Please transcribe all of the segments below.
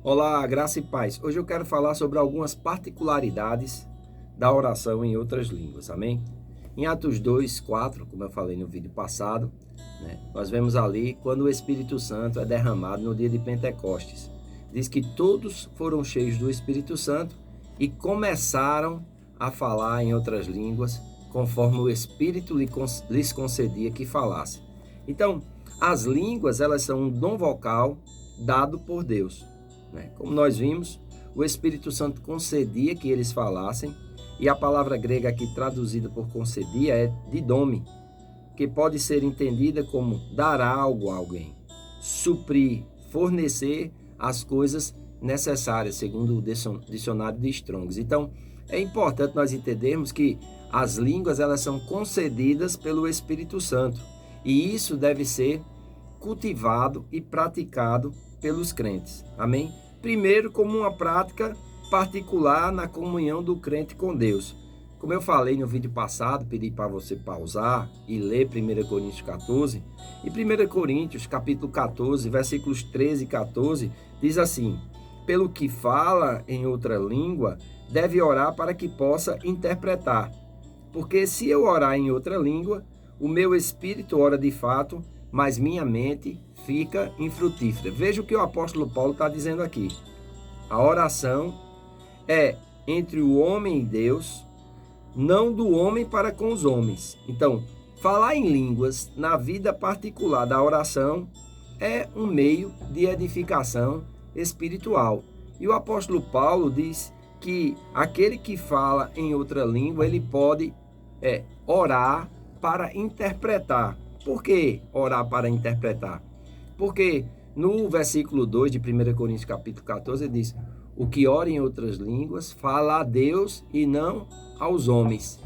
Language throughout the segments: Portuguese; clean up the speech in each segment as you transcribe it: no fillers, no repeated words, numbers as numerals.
Olá, graça e paz. Hoje eu quero falar sobre algumas particularidades da oração em outras línguas, amém? Em Atos 2:4, como eu falei no vídeo passado, nós vemos ali quando o Espírito Santo é derramado no dia de Pentecostes. Diz que todos foram cheios do Espírito Santo e começaram a falar em outras línguas, conforme o Espírito lhes concedia que falasse. Então, as línguas, elas são um dom vocal dado por Deus. Como nós vimos, o Espírito Santo concedia que eles falassem, e a palavra grega aqui traduzida por concedia é didome, que pode ser entendida como dar algo a alguém, suprir, fornecer as coisas necessárias, segundo o dicionário de Strong's. Então, é importante nós entendermos que as línguas, elas são concedidas pelo Espírito Santo, e isso deve ser cultivado e praticado pelos crentes, amém? Primeiro, como uma prática particular na comunhão do crente com Deus. Como eu falei no vídeo passado, pedi para você pausar e ler 1 Coríntios 14. E 1 Coríntios, capítulo 14, versículos 13 e 14, diz assim: pelo que fala em outra língua, deve orar para que possa interpretar. Porque se eu orar em outra língua, o meu espírito ora de fato, mas minha mente fica infrutífera. Veja o que o apóstolo Paulo está dizendo aqui. A oração é entre o homem e Deus, não do homem para com os homens. Então, falar em línguas na vida particular da oração é um meio de edificação espiritual. E o apóstolo Paulo diz que aquele que fala em outra língua, ele pode orar para interpretar. Por que orar para interpretar? Porque no versículo 2 de 1 Coríntios capítulo 14, ele diz: o que ora em outras línguas fala a Deus e não aos homens.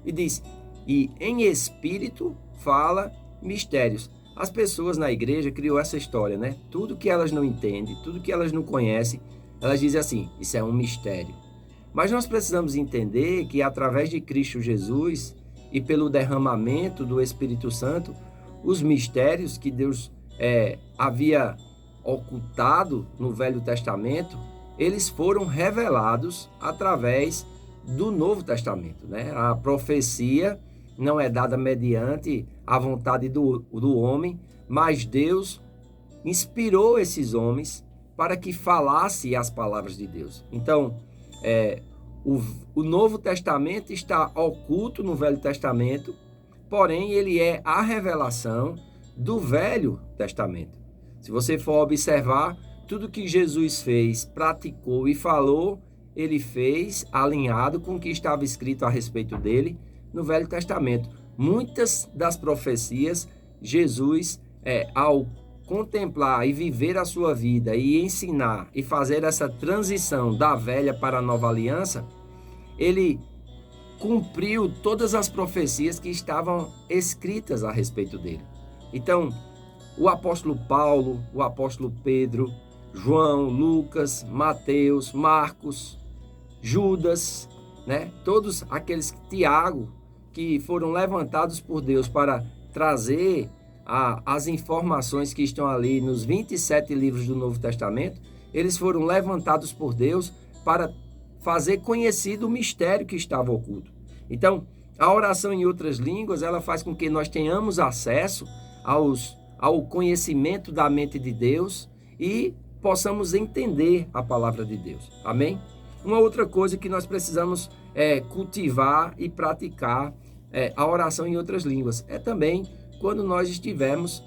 E diz: e em espírito fala mistérios. As pessoas na igreja criou essa história, né? Tudo que elas não entendem, tudo que elas não conhecem, elas dizem assim: isso é um mistério. Mas nós precisamos entender que através de Cristo Jesus e pelo derramamento do Espírito Santo, os mistérios que Deus havia ocultado no Velho Testamento, eles foram revelados através do Novo Testamento, né? A profecia não é dada mediante a vontade do homem, mas Deus inspirou esses homens para que falassem as palavras de Deus. Então, o Novo Testamento está oculto no Velho Testamento, porém ele é a revelação do Velho Testamento. Se você for observar, tudo que Jesus fez, praticou e falou, ele fez alinhado com o que estava escrito a respeito dele no Velho Testamento. Muitas das profecias, Jesus, ao contemplar e viver a sua vida e ensinar e fazer essa transição da velha para a nova aliança, ele cumpriu todas as profecias que estavam escritas a respeito dele. Então, o apóstolo Paulo, o apóstolo Pedro, João, Lucas, Mateus, Marcos, Judas, todos aqueles, Tiago, que foram levantados por Deus para trazer as informações que estão ali nos 27 livros do Novo Testamento, eles foram levantados por Deus para fazer conhecido o mistério que estava oculto. Então, a oração em outras línguas, ela faz com que nós tenhamos acesso ao conhecimento da mente de Deus e possamos entender a palavra de Deus. Amém? Uma outra coisa que nós precisamos cultivar e praticar a oração em outras línguas. É também quando nós estivermos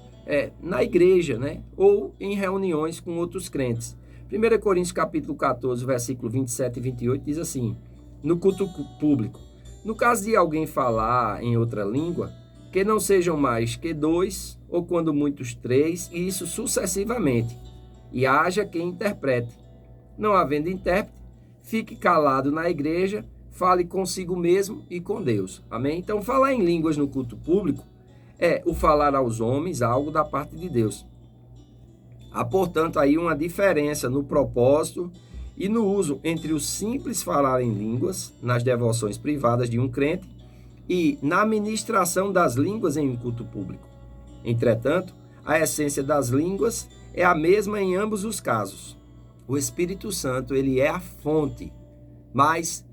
na igreja, ou em reuniões com outros crentes. 1 Coríntios capítulo 14, versículo 27 e 28 diz assim: no culto público, no caso de alguém falar em outra língua, que não sejam mais que 2, ou quando muitos 3, e isso sucessivamente, e haja quem interprete. Não havendo intérprete, fique calado na igreja, fale consigo mesmo e com Deus. Amém? Então, falar em línguas no culto público é o falar aos homens algo da parte de Deus. Há, portanto, aí uma diferença no propósito e no uso entre o simples falar em línguas nas devoções privadas de um crente e na ministração das línguas em um culto público. Entretanto, a essência das línguas é a mesma em ambos os casos. O Espírito Santo, ele é a fonte, mas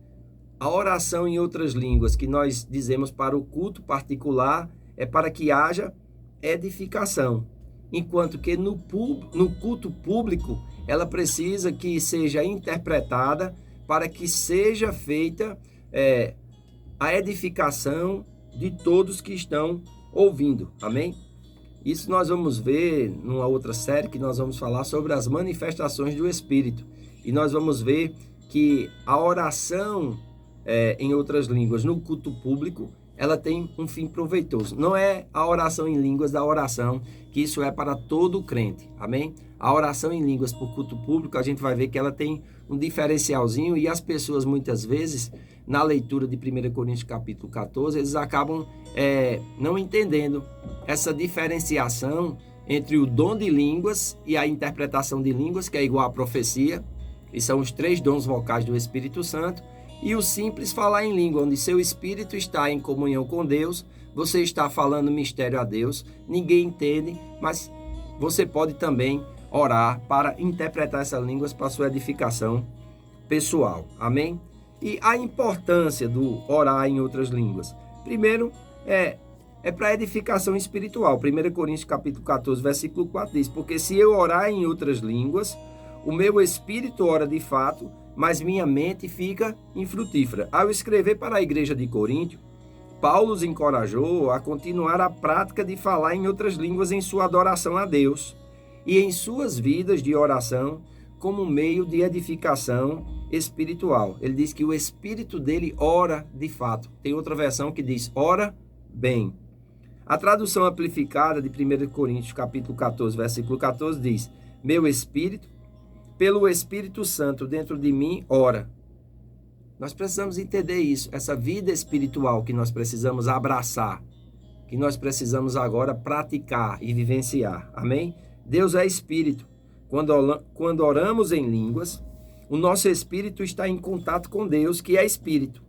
a oração em outras línguas que nós dizemos para o culto particular é para que haja edificação, enquanto que no culto público ela precisa que seja interpretada para que seja feita a edificação de todos que estão ouvindo, amém? Isso nós vamos ver numa outra série que nós vamos falar sobre as manifestações do Espírito, e nós vamos ver que a oração em outras línguas no culto público, ela tem um fim proveitoso. Não é a oração em línguas da oração, que isso é para todo crente, amém? A oração em línguas por culto público, a gente vai ver que ela tem um diferencialzinho, e as pessoas muitas vezes, na leitura de 1 Coríntios capítulo 14, eles acabam não entendendo essa diferenciação entre o dom de línguas e a interpretação de línguas, que é igual à profecia, e são os 3 dons vocais do Espírito Santo, e o simples falar em língua, onde seu espírito está em comunhão com Deus, você está falando mistério a Deus, ninguém entende, mas você pode também orar para interpretar essas línguas para sua edificação pessoal, amém? E a importância do orar em outras línguas. Primeiro, é para edificação espiritual. 1 Coríntios capítulo 14, versículo 4 diz: porque se eu orar em outras línguas, o meu espírito ora de fato, mas minha mente fica infrutífera. Ao escrever para a igreja de Corinto, Paulo os encorajou a continuar a prática de falar em outras línguas em sua adoração a Deus e em suas vidas de oração como meio de edificação espiritual. Ele diz que o espírito dele ora de fato. Tem outra versão que diz ora bem. A tradução amplificada de 1 Coríntios capítulo 14, versículo 14 diz: meu espírito, pelo Espírito Santo dentro de mim, ora. Nós precisamos entender isso, essa vida espiritual que nós precisamos abraçar, que nós precisamos agora praticar e vivenciar. Amém? Deus é Espírito. Quando oramos em línguas, o nosso espírito está em contato com Deus, que é Espírito.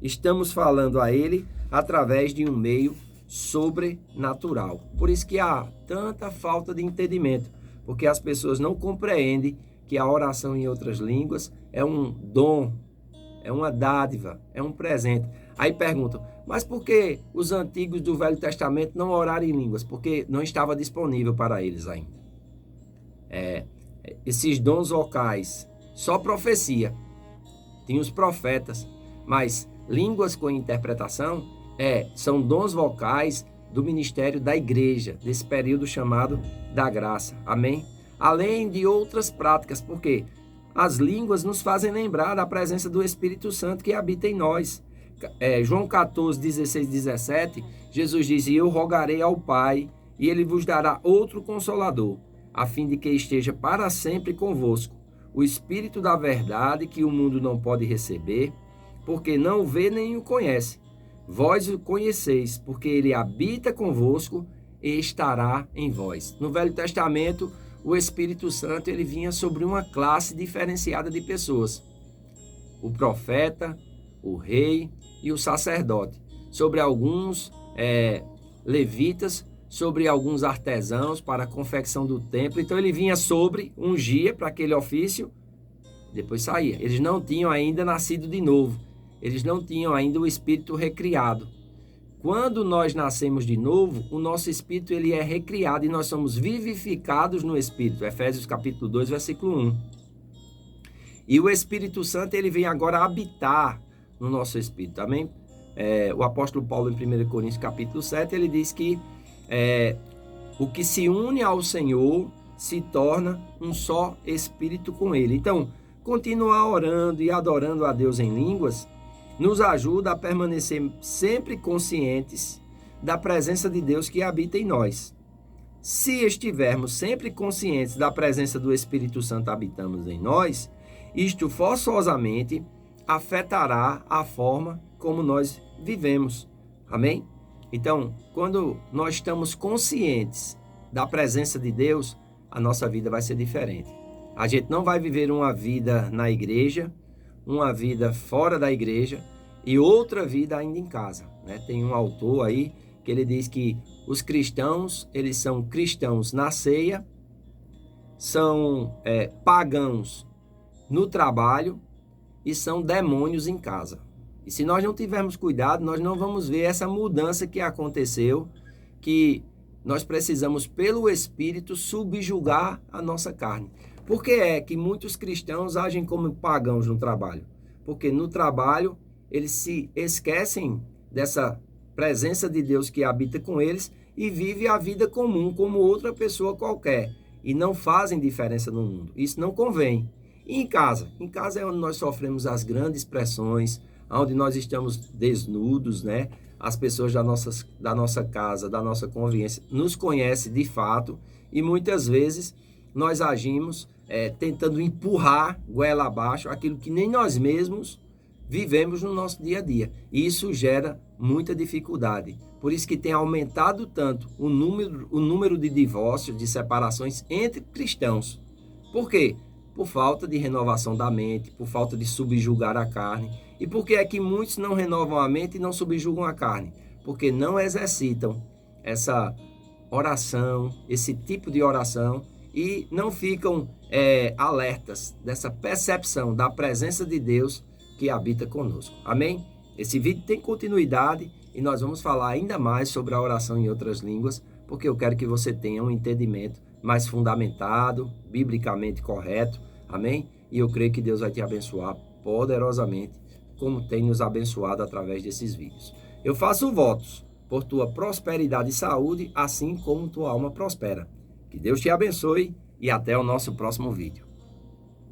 Estamos falando a Ele através de um meio sobrenatural. Por isso que há tanta falta de entendimento, porque as pessoas não compreendem que a oração em outras línguas é um dom, é uma dádiva, é um presente. Aí perguntam, mas por que os antigos do Velho Testamento não oraram em línguas? Porque não estava disponível para eles ainda. Esses dons vocais, só profecia. Tinha os profetas, mas línguas com interpretação são dons vocais do ministério da igreja, desse período chamado da graça. Amém? Além de outras práticas, porque as línguas nos fazem lembrar da presença do Espírito Santo que habita em nós. João 14, 16 e 17, Jesus diz: e eu rogarei ao Pai, e Ele vos dará outro Consolador, a fim de que esteja para sempre convosco, o Espírito da verdade, que o mundo não pode receber, porque não o vê nem o conhece. Vós o conheceis, porque Ele habita convosco e estará em vós. No Velho Testamento, o Espírito Santo ele vinha sobre uma classe diferenciada de pessoas: o profeta, o rei e o sacerdote, sobre alguns levitas, sobre alguns artesãos para a confecção do templo. Então ele vinha sobre, ungia para aquele ofício, depois saía. Eles não tinham ainda nascido de novo, eles não tinham ainda o Espírito recriado. Quando nós nascemos de novo, o nosso espírito ele é recriado e nós somos vivificados no Espírito. Efésios capítulo 2, versículo 1. E o Espírito Santo ele vem agora habitar no nosso espírito. Amém? O apóstolo Paulo em 1 Coríntios capítulo 7, ele diz que o que se une ao Senhor se torna um só espírito com ele. Então, continuar orando e adorando a Deus em línguas nos ajuda a permanecer sempre conscientes da presença de Deus que habita em nós. Se estivermos sempre conscientes da presença do Espírito Santo habitando em nós, isto forçosamente afetará a forma como nós vivemos. Amém? Então, quando nós estamos conscientes da presença de Deus, a nossa vida vai ser diferente. A gente não vai viver uma vida na igreja, uma vida fora da igreja e outra vida ainda em casa, né? Tem um autor aí que ele diz que os cristãos, eles são cristãos na ceia, são pagãos no trabalho e são demônios em casa. E se nós não tivermos cuidado, nós não vamos ver essa mudança que aconteceu, que nós precisamos, pelo Espírito, subjugar a nossa carne. Por que é que muitos cristãos agem como pagãos no trabalho? Porque no trabalho eles se esquecem dessa presença de Deus que habita com eles e vivem a vida comum como outra pessoa qualquer e não fazem diferença no mundo. Isso não convém. E em casa? Em casa é onde nós sofremos as grandes pressões, onde nós estamos desnudos, né? As pessoas da nossa casa, da nossa convivência, nos conhecem de fato e muitas vezes nós agimos tentando empurrar goela abaixo aquilo que nem nós mesmos vivemos no nosso dia a dia. E isso gera muita dificuldade. Por isso que tem aumentado tanto o número de divórcios, de separações entre cristãos. Por quê? Por falta de renovação da mente, por falta de subjugar a carne. E por que é que muitos não renovam a mente e não subjugam a carne? Porque não exercitam essa oração, esse tipo de oração, e não ficam alertas dessa percepção da presença de Deus que habita conosco. Amém? Esse vídeo tem continuidade e nós vamos falar ainda mais sobre a oração em outras línguas, porque eu quero que você tenha um entendimento mais fundamentado, biblicamente correto. Amém? E eu creio que Deus vai te abençoar poderosamente, como tem nos abençoado através desses vídeos. Eu faço votos por tua prosperidade e saúde, assim como tua alma prospera. Que Deus te abençoe e até o nosso próximo vídeo.